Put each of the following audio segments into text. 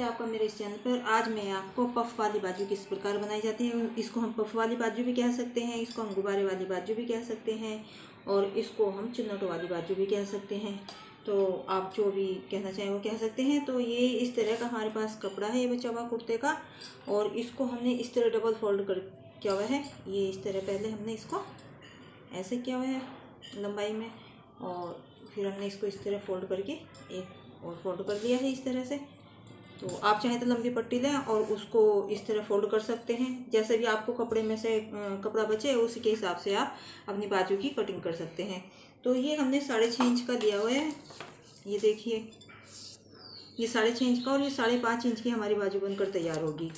आपका मेरे इस चैनल पर। आज मैं आपको पफ वाली बाजू किस प्रकार बनाई जाती है। इसको हम पफ वाली बाजू भी कह सकते हैं, इसको हम गुब्बारे वाली बाजू भी कह सकते हैं और इसको हम चुन्नटों वाली बाजू भी कह सकते हैं। तो आप जो भी कहना चाहें वो कह सकते हैं। तो ये इस तरह का हमारे पास कपड़ा है, ये बचा हुआ कुर्ते का, और इसको हमने इस तरह डबल फोल्ड कर किया हुआ है। ये इस तरह पहले हमने इसको ऐसे किया हुआ है लंबाई में, और फिर हमने इसको इस तरह फोल्ड करके एक और फोल्ड कर लिया है इस तरह से। तो आप चाहें तो लंबी पट्टी लें और उसको इस तरह फोल्ड कर सकते हैं। जैसे भी आपको कपड़े में से कपड़ा बचे उसी के हिसाब से आप अपनी बाजू की कटिंग कर सकते हैं। तो ये हमने 6.5 इंच का दिया हुआ है। ये देखिए, ये 6.5 इंच का और ये 5.5 इंच की हमारी बाजू बनकर तैयार होगी।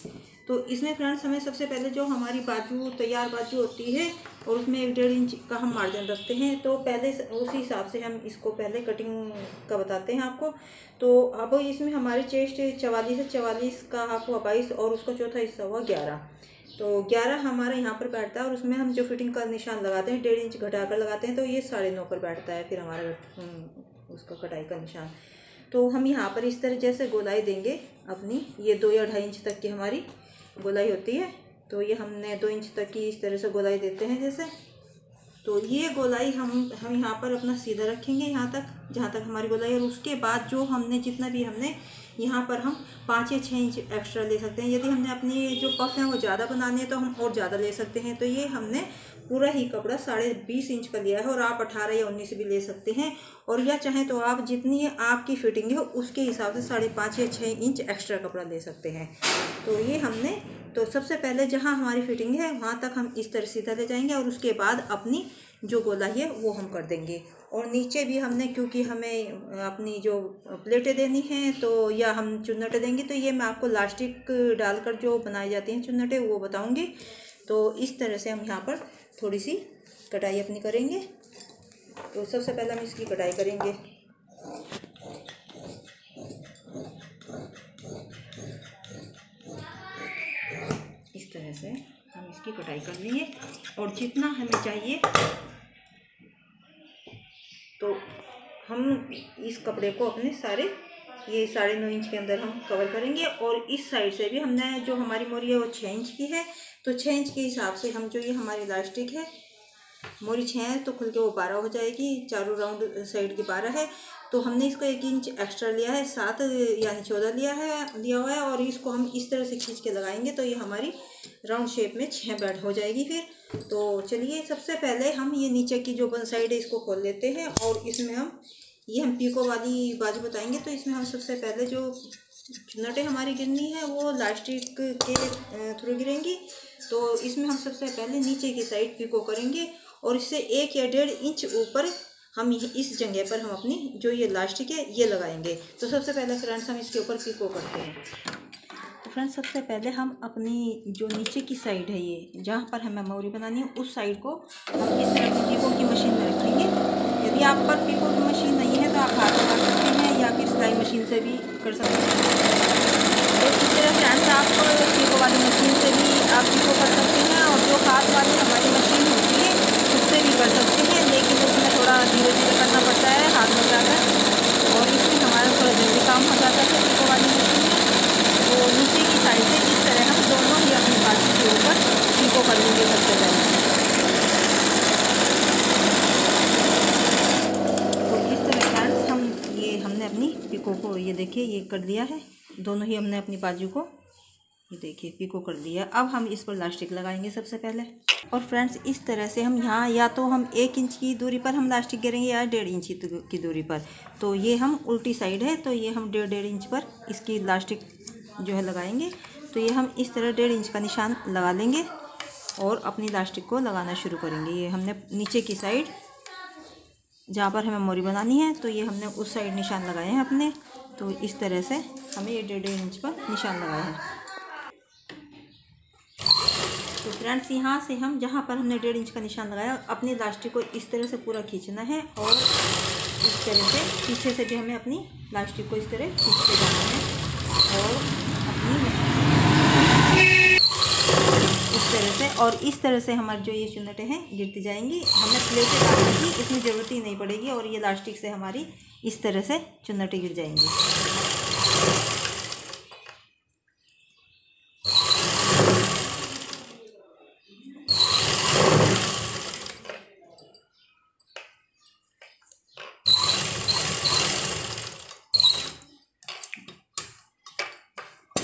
तो इसमें फ्रेंड्स हमें सबसे पहले जो हमारी बाजू तैयार बाजू होती है और उसमें 1-1.5 इंच का हम मार्जिन रखते हैं। तो पहले उसी हिसाब से हम इसको पहले कटिंग का बताते हैं आपको। तो अब इसमें हमारे चेस्ट 44 है, 44 का हाफ हुआ 22 और उसका चौथा हिस्सा हुआ 11। तो 11 हमारा यहाँ पर बैठता है और उसमें हम जो फिटिंग का निशान लगाते हैं 1.5 इंच घटाकर लगाते हैं, तो ये 9.5 पर बैठता है फिर हमारा उसका कटाई का निशान। तो हम यहाँ पर इस तरह जैसे गोलाई देंगे अपनी, ये 2 या 2.5 इंच तक की हमारी गोलाई होती है। तो ये हमने 2 इंच तक की इस तरह से गोलाई देते हैं जैसे। तो ये गोलाई हम यहाँ पर अपना सीधा रखेंगे यहाँ तक जहाँ तक हमारी गोलाई, और उसके बाद जो हमने जितना भी हमने यहाँ पर हम 5 या 6 इंच एक्स्ट्रा ले सकते हैं। यदि हमने अपनी जो पफ है वो ज़्यादा बनानी है तो हम और ज़्यादा ले सकते हैं। तो ये हमने पूरा ही कपड़ा 20.5 इंच का लिया है, और आप 18 या 19 भी ले सकते हैं, और या चाहें तो आप जितनी आपकी फिटिंग है उसके हिसाब से 5.5 या 6 इंच एक्स्ट्रा कपड़ा ले सकते हैं। तो ये हमने, तो सबसे पहले जहाँ हमारी फिटिंग है वहाँ तक हम इस तरह सीधा ले जाएंगे, और उसके बाद अपनी जो गोलाई है वो हम कर देंगे। और नीचे भी हमने, क्योंकि हमें अपनी जो प्लेटें देनी हैं तो या हम चुन्नटें देंगे, तो ये मैं आपको लास्टिक डालकर जो बनाई जाती हैं चुन्नटें वो बताऊंगी। तो इस तरह से हम यहाँ पर थोड़ी सी कटाई अपनी करेंगे। तो सबसे पहले हम इसकी कटाई करेंगे। इस तरह से हम इसकी कटाई कर लेंगे, और जितना हमें चाहिए तो हम इस कपड़े को अपने सारे ये 9.5 इंच के अंदर हम कवर करेंगे। और इस साइड से भी हमने, जो हमारी मोरी है वो 6 इंच की है, तो 6 इंच के हिसाब से हम जो ये हमारी इलास्टिक है, मोरी 6 है तो खुल के वो 12 हो जाएगी, चारों राउंड साइड की 12 है। तो हमने इसको 1 इंच एक्स्ट्रा लिया है, 7 यानी 14 लिया हुआ है, और इसको हम इस तरह से खींच के लगाएंगे तो ये हमारी राउंड शेप में 6 बेड हो जाएगी फिर। तो चलिए सबसे पहले हम ये नीचे की जो साइड है इसको खोल लेते हैं, और इसमें हम पीको वाली बाजू बताएंगे। तो इसमें हम सबसे पहले जो चुन्नटें हमारी गिरनी है वो लास्टिक के थ्रू गिरेंगी। तो इसमें हम सबसे पहले नीचे की साइड पीको करेंगे, और इससे 1 या 1.5 इंच ऊपर हम इस जगह पर हम अपनी जो ये लास्टिक है ये लगाएंगे। तो सबसे पहले फ्रेंड्स हम इसके ऊपर पीको करते हैं। तो फ्रेंड्स सबसे पहले हम अपनी जो नीचे की साइड है, ये जहाँ पर हमें मोरी बनानी है उस साइड को हम इस तरह की पीको की मशीन में रखेंगे। यदि आप पर पीको की मशीन नहीं है तो आप हाथ लगा सकते हैं या फिर सिलाई मशीन से भी कर सकते हैं। तो इस तरह फ्रेंड्स आप पीको वाली मशीन से भी आप पीको कर सकते हैं, और जो हाथ वाली हमारी मशीन होती है उससे भी कर सकते हैं, लेकिन उसमें थोड़ा धीरे धीरे करना पड़ता है हाथ में जाकर, और इसमें हमारा थोड़ा जल्दी काम हो जाता है पीको वाली मशीन में। तो नीचे की साइड से इस तरह हम दोनों ही अपनी बाजू के ऊपर पीको कर लेंगे सबसे पहले। तो इस तरह फ्रेंड्स हमने अपनी पीको को, ये देखिए ये कर दिया है, दोनों ही हमने अपनी बाजू को ये देखिए पीको कर दिया। अब हम इस पर लास्टिक लगाएंगे सबसे पहले। और फ्रेंड्स इस तरह से हम यहाँ या तो हम 1 इंच की दूरी पर हम लास्टिक गिरेंगे या 1.5 इंच की दूरी पर। तो ये हम उल्टी साइड है तो ये हम 1.5 इंच पर इसकी लास्टिक जो है लगाएंगे। तो ये हम इस तरह 1.5 इंच का निशान लगा लेंगे और अपनी लास्टिक को लगाना शुरू करेंगे। ये हमने नीचे की साइड जहाँ पर हमें मोरी बनानी है तो ये हमने उस साइड निशान लगाए हैं अपने। तो इस तरह से हमें ये 1.5 इंच पर निशान लगाए हैं। तो फ्रेंड्स यहाँ से हम जहाँ पर हमने 1.5 इंच का निशान लगाया अपनी लास्टिक को इस तरह से पूरा खींचना है, और इस तरह से पीछे से भी हमें अपनी लास्टिक को इस तरह खींचते जाना है, और इस तरह से हमारी जो ये चुन्नटें हैं गिरती जाएंगी। हमें प्लेटें डालने की इसमें ज़रूरत ही नहीं पड़ेगी, और ये लास्टिक से हमारी इस तरह से चुन्नटें गिर जाएंगी।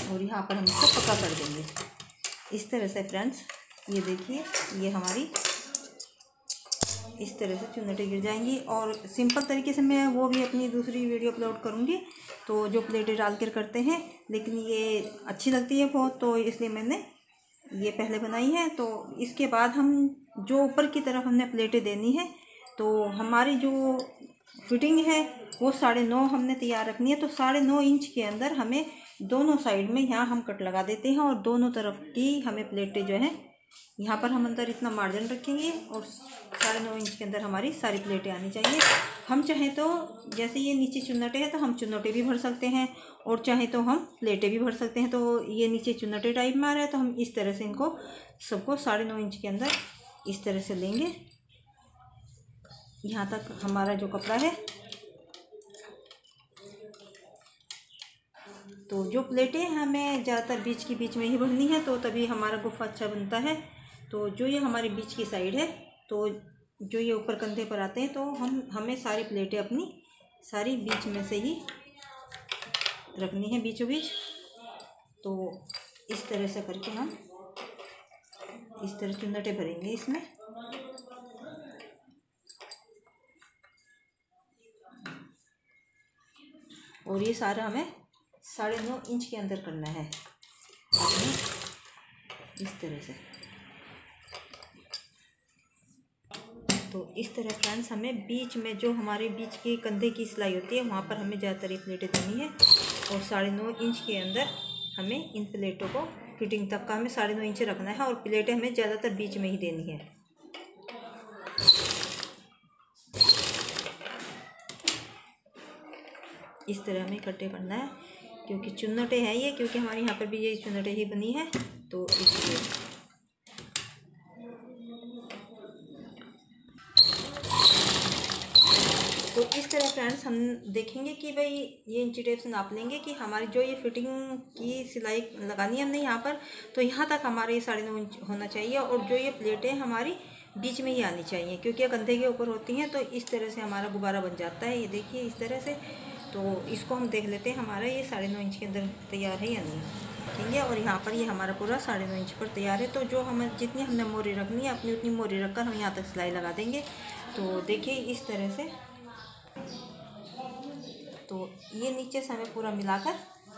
और यहाँ पर हम इसको पक्का कर देंगे इस तरह से। फ्रेंड्स ये देखिए, ये हमारी इस तरह से चुन्नटें गिर जाएंगी। और सिंपल तरीके से मैं वो भी अपनी दूसरी वीडियो अपलोड करूँगी, तो जो प्लेटें डाल कर करते हैं, लेकिन ये अच्छी लगती है बहुत, तो इसलिए मैंने ये पहले बनाई है। तो इसके बाद हम जो ऊपर की तरफ हमने प्लेटें देनी है, तो हमारी जो फिटिंग है वो 9.5 हमने तैयार रखनी है। तो 9.5 इंच के अंदर हमें दोनों साइड में यहाँ हम कट लगा देते हैं, और दोनों तरफ की हमें प्लेटें जो हैं यहाँ पर हम अंदर इतना मार्जिन रखेंगे, और 9.5 इंच के अंदर हमारी सारी प्लेटें आनी चाहिए। हम चाहें तो जैसे ये नीचे चुन्नटें हैं तो हम चुन्नटें भी भर सकते हैं, और चाहे तो हम प्लेटें भी भर सकते हैं। तो ये नीचे चुन्नटें टाइप में आ रहा है, तो हम इस तरह से इनको सबको 9.5 इंच के अंदर इस तरह से लेंगे। यहाँ तक हमारा जो कपड़ा है, तो जो प्लेटें हमें ज़्यादातर बीच की बीच में ही भरनी है, तो तभी हमारा गुफ़ा अच्छा बनता है। तो जो ये हमारी बीच की साइड है, तो जो ये ऊपर कंधे पर आते हैं, तो हमें सारी प्लेटें अपनी सारी बीच में से ही रखनी है, बीचों बीच। तो इस तरह से करके हम इस तरह चुन्नटें भरेंगे इसमें। और ये सारा हमें 9.5 इंच के अंदर करना है अपने इस तरह से। तो इस तरह फ्रेंड्स हमें बीच में जो हमारे बीच के कंधे की सिलाई होती है, वहाँ पर हमें ज़्यादातर ये प्लेटें देनी है, और 9.5 इंच के अंदर हमें इन प्लेटों को फिटिंग तक का हमें 9.5 इंच रखना है, और प्लेटें हमें ज़्यादातर बीच में ही देनी है। इस तरह हमें इकट्ठे करना है, क्योंकि चुन्नटें हैं ये, क्योंकि हमारे यहाँ पर भी ये चुन्नटें ही बनी है, तो इसलिए। तो इस तरह फ्रेंड्स हम देखेंगे कि भाई ये इंची टेप से नाप लेंगे कि हमारी जो ये फिटिंग की सिलाई लगानी है हमने यहाँ पर, तो यहाँ तक हमारे ये 9.5 इंच होना चाहिए, और जो ये प्लेटें हमारी बीच में ही आनी चाहिए, क्योंकि ये कंधे के ऊपर होती हैं। तो इस तरह से हमारा गुब्बारा बन जाता है, ये देखिए इस तरह से। तो इसको हम देख लेते हैं हमारा ये 9.5 इंच के अंदर तैयार है या नहीं, ठीक है। और यहाँ पर ये हमारा पूरा 9.5 इंच पर तैयार है। तो जो हम जितनी हमने मोरी रखनी है, अपनी उतनी मोरी रखकर हम यहाँ तक सिलाई लगा देंगे। तो देखिए इस तरह से। तो ये नीचे से हमें पूरा मिलाकर,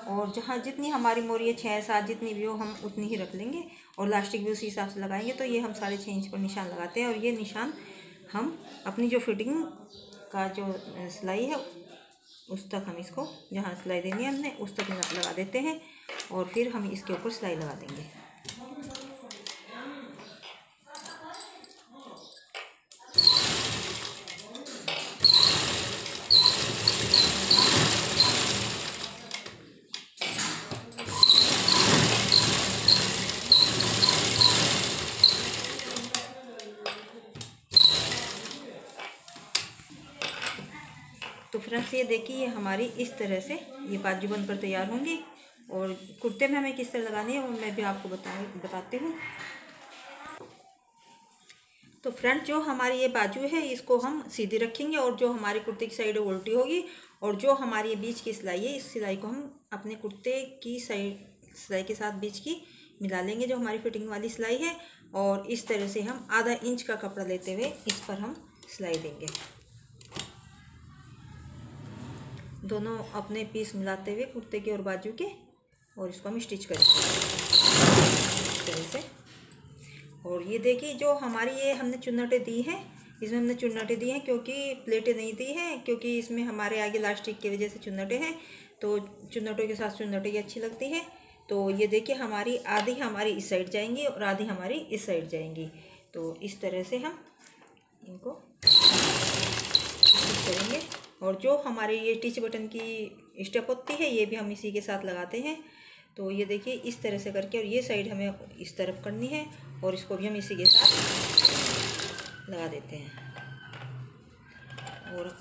और जहाँ जितनी हमारी मोरी है 6-7 जितनी भी हो, हम उतनी ही रख लेंगे, और लास्टिक भी उसी हिसाब से लगाएंगे। तो ये हम 6.5 इंच पर निशान लगाते हैं, और ये निशान हम अपनी जो फिटिंग का जो सिलाई है उस तक हम इसको, जहाँ सिलाई देनी है हमने उस तक लगा देते हैं, और फिर हम इसके ऊपर सिलाई लगा देंगे। तो फ्रेंड्स ये देखिए, ये हमारी इस तरह से ये बाजू बनकर तैयार होंगी, और कुर्ते में हमें किस तरह लगानी है वो मैं भी आपको बताती हूँ। तो फ्रेंड्स जो हमारी ये बाजू है इसको हम सीधी रखेंगे, और जो हमारी कुर्ते की साइड है उल्टी होगी, और जो हमारी ये बीच की सिलाई है, इस सिलाई को हम अपने कुर्ते की साइड सिलाई के साथ बीच की मिला लेंगे, जो हमारी फिटिंग वाली सिलाई है। और इस तरह से हम आधा इंच का कपड़ा लेते हुए इस पर हम सिलाई देंगे, दोनों अपने पीस मिलाते हुए कुर्ते के और बाजू के, और इसको हम स्टिच करेंगे इस तरह से। और ये देखिए जो हमारी ये हमने चुन्नटें दी हैं, इसमें हमने चुन्नटें दी हैं क्योंकि प्लेटें नहीं दी हैं, क्योंकि इसमें हमारे आगे लास्टिक की वजह से चुन्नटें हैं, तो चुन्नटों के साथ चुन्नटें ही अच्छी लगती हैं। तो ये देखिए हमारी आधी हमारी इस साइड जाएंगी और आधी हमारी इस साइड जाएंगी। तो इस तरह से हम इनको करेंगे। और जो हमारे ये टिच बटन की स्टेप होती है ये भी हम इसी के साथ लगाते हैं। तो ये देखिए इस तरह से करके, और ये साइड हमें इस तरफ करनी है, और इसको भी हम इसी के साथ लगा देते हैं। और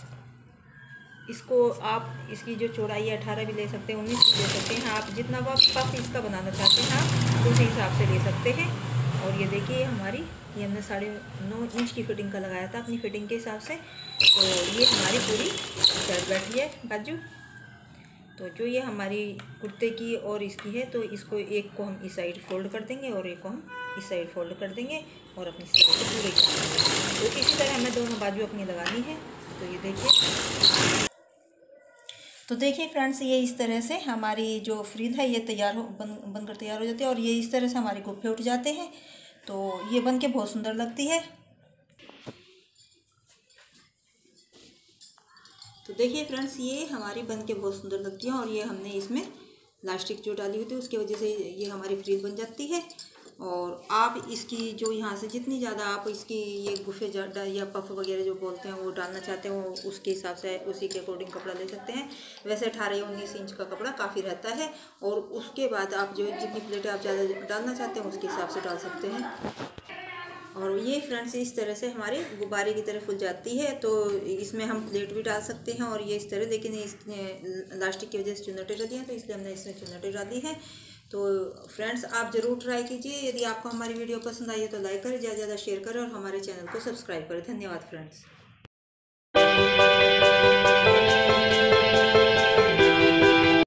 इसको आप इसकी जो चौड़ाई है 18 भी ले सकते हैं, 19 भी ले सकते हैं, आप जितना आप इसका बनाना चाहते हैं आप उसी हिसाब से ले सकते हैं। और ये देखिए हमारी ये हमने 9.5 इंच की फिटिंग का लगाया था अपनी फिटिंग के हिसाब से। तो ये हमारी पूरी सेट बैठी है बाजू। तो जो ये हमारी कुर्ते की और इसकी है, तो इसको एक को हम इस साइड फोल्ड कर देंगे और एक को हम इस साइड फोल्ड कर देंगे और अपनी सिलाई को पूरे कर देंगे। तो इसी तरह हमें दोनों बाजू अपनी लगानी है। तो ये देखिए, तो देखिए फ्रेंड्स, ये इस तरह से हमारी जो फ्रीद है ये तैयार बनकर तैयार हो जाती है और ये इस तरह से हमारे गुफ्फे उठ जाते हैं। तो ये बन के बहुत सुंदर लगती है। तो देखिए फ्रेंड्स, ये हमारी बन के बहुत सुंदर लगती है और ये हमने इसमें लास्टिक जो डाली हुई थी उसकी वजह से ये हमारी फ्रीज बन जाती है। और आप इसकी जो यहाँ से जितनी ज़्यादा आप इसकी ये गुफे या पफ वगैरह जो बोलते हैं वो डालना चाहते हैं, वो उसके हिसाब से उसी के अकॉर्डिंग कपड़ा ले सकते हैं। वैसे 18 या 19 इंच का कपड़ा काफ़ी रहता है और उसके बाद आप जो जितनी प्लेटें आप ज़्यादा डालना चाहते हैं उसके हिसाब से डाल सकते हैं। और ये फ्रेंड्स इस तरह से हमारे गुब्बारे की तरह फुल जाती है। तो इसमें हम प्लेट भी डाल सकते हैं और ये इस तरह, लेकिन इस लास्टिक की वजह से चुन्नटें डाली हैं तो इसलिए हमने इसमें चुन्नटें डाली हैं। तो फ्रेंड्स आप ज़रूर ट्राई कीजिए। यदि आपको हमारी वीडियो पसंद आई है तो लाइक करें, ज़्यादा से ज़्यादा शेयर करें और हमारे चैनल को सब्सक्राइब करें। धन्यवाद फ्रेंड्स।